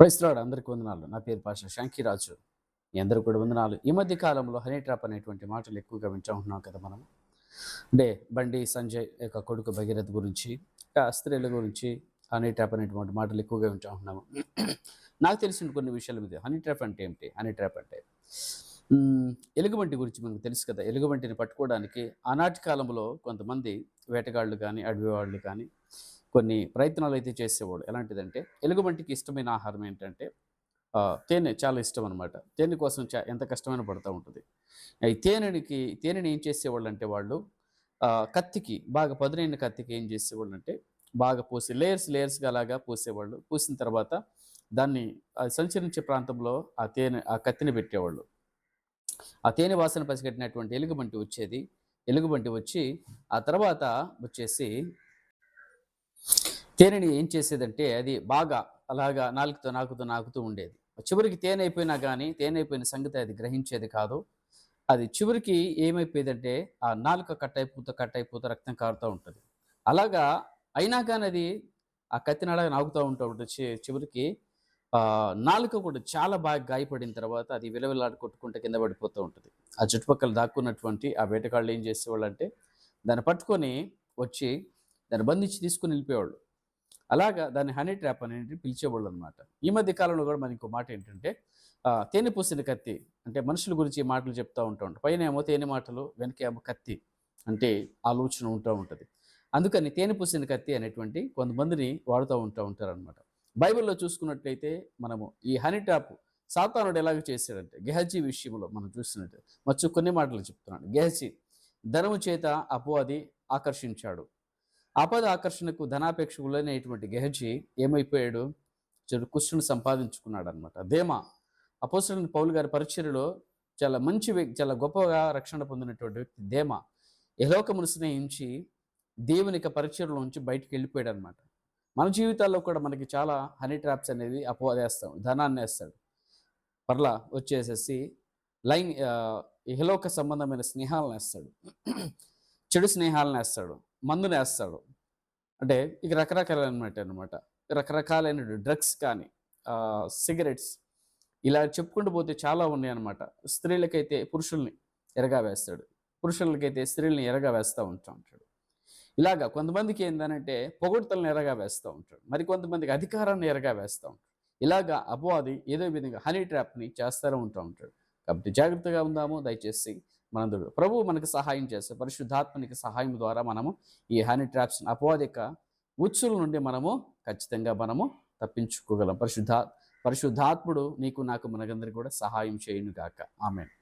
Price lord, అందరికీ వందనాలు. నా పేరు పాస్టర్ శాంకిరాజు. మీ అందరూ కూడా వందనాలు. ఈ మధ్య కాలంలో హనీ ట్రాప్ అనేటువంటి మాటలు ఎక్కువగా వింటూ ఉంటున్నాం కదా మనం. అంటే బండి సంజయ్ యొక్క కొడుకు భగీరథ్ గురించి, ఇంకా స్త్రీల గురించి హనీ ట్రాప్ అనేటువంటి మాటలు ఎక్కువగా వింటూ ఉంటున్నాము. నాకు తెలిసిన కొన్ని విషయాల మీద హనీ ట్రాప్ అంటే ఏమిటి? హనీ ట్రాప్ అంటే హ్మ్, ఎలుగుబంటి గురించి మనకు తెలుసు కదా. ఎలుగుబంటిని పట్టుకోవడానికి ఆనాటి కాలంలో కొంతమంది వేటగాళ్ళు కానీ, అడవి వాళ్ళు కానీ కొన్ని ప్రయత్నాలు అయితే చేసేవాడు. ఎలాంటిదంటే ఎలుగుబంటికి ఇష్టమైన ఆహారం ఏంటంటే తేనె చాలా ఇష్టం అనమాట. తేనె కోసం ఎంత కష్టమైనా పడతా ఉంటుంది. ఈ తేనెని ఏం చేసేవాళ్ళంటే వాళ్ళు కత్తికి బాగా పదునైన కత్తికి ఏం చేసేవాళ్ళంటే బాగా పోసి లేయర్స్‌గా అలాగా పోసేవాళ్ళు. పూసిన తర్వాత దాన్ని సంచరించే ప్రాంతంలో ఆ కత్తిని పెట్టేవాళ్ళు. ఆ తేనె వాసన పసిగట్టినటువంటి ఎలుగుబంటి వచ్చేది. ఎలుగుబంటి వచ్చి ఆ తర్వాత వచ్చేసి తేనెని ఏం చేసేదంటే అది బాగా అలాగా నాకుతూ ఉండేది. చివరికి తేనె అయిపోయిన సంగతి అది గ్రహించేది కాదు. అది చివరికి ఏమైపోయేదంటే ఆ నాలుక కట్ అయిపోతూ రక్తం కారుతా ఉంటది. అలాగా అయినా కానీ అది ఆ కత్తిని అలాగా నాకుతా ఉంటా ఉంటది. చివరికి నాలుక కూడా చాలా బాగా గాయపడిన తర్వాత అది విలవిల్లాడి కొట్టుకుంట కింద పడిపోతూ ఉంటది. ఆ చుట్టుపక్కల దాక్కున్నటువంటి ఆ వేటగాళ్ళు ఏం చేసేవాళ్ళంటే దాన్ని పట్టుకొని వచ్చి దాన్ని బంధించి తీసుకొని వెళ్ళిపోయేవాళ్ళు. అలాగా దాన్ని హనీ ట్రాప్ అనేది పిలిచేవాళ్ళనమాట. ఈ మధ్య కాలంలో గూడా మరి ఇంకో మాట ఏంటంటే తేనె పూసిన కత్తి అంటే మనుషుల గురించి ఈ మాటలు చెప్తా ఉంటాం. పైనేమో తేనె మాటలు, వెనకేమో కత్తి అంటే ఆలోచన ఉంటూ ఉంటది. అందుకని తేనె పూసిన కత్తి అనేటువంటి కొంతమందిని వాడుతూ ఉంటారనమాట. బైబిల్‌లో చూసుకున్నట్లయితే మనము ఈ హనీ ట్రాప్ సాతానుడు ఎలాగ చేశాడంటే గెహజీ విషయంలో మనం చూసినట్టు కొన్ని మాటలు చెప్తున్నాను. గెహజీ ధనము చేత అపవాది ఆకర్షించాడు. ఆపద ఆకర్షణకు ధనాపేక్షకు లోనైనటువంటి గెహజీ ఏమైపోయాడు? చెడు కుష్టుని సంపాదించుకున్నాడనమాట. దేమా అపోస్తలుడైన పౌలు గారి పరిచర్యలో చాలా గొప్పగా రక్షణ పొందినటువంటి వ్యక్తి దేమా. ఇహలోకమును స్నేహించి దేవుని యొక్క పరిచర్యలో నుంచి బయటికెళ్ళిపోయాడనమాట. మన జీవితాల్లో కూడా మనకి చాలా హనీ ట్రాప్స్ అనేది అపవాదేస్తాడు. ధనాన్నేస్తాడు. మరలా వచ్చేసేసి ఇహలోక సంబంధమైన స్నేహాలనేస్తాడు. చెడు స్నేహాలనేస్తాడు. మందునేస్తాడు. అంటే ఇక రకరకాలైనమాట. రకరకాలైన డ్రగ్స్ కానీ, సిగరెట్స్ ఇలా చెప్పుకుంటూ పోతే చాలా ఉన్నాయన్నమాట. స్త్రీలకైతే పురుషుల్ని ఎరగా వేస్తాడు. పురుషులకైతే స్త్రీలని ఎరగా వేస్తా ఉంటాడు. ఇలాగా కొంతమందికి ఏందనంటే పొగడ్తలను ఎరగా వేస్తా ఉంటాడు. మరికొంతమందికి అధికారాన్ని ఎరగా వేస్తా ఉంటాడు. ఇలాగా అపవాది ఏదో విధంగా హనీ ట్రాప్‌ని చేస్తూ ఉంటాడు. కాబట్టి జాగ్రత్తగా ఉందాము. దయచేసి మనందరూ ప్రభువు మనకు సహాయం చేస్తే పరిశుద్ధాత్మనికి సహాయం ద్వారా మనము ఈ హనీ ట్రాప్స్ అపవాది యొక్క ఉచ్చుల నుండి ఖచ్చితంగా తప్పించుకోగలం. పరిశుద్ధాత్ముడు నీకు నాకు మనందరికీ కూడా సహాయం చేయును గాక. ఆమేన్.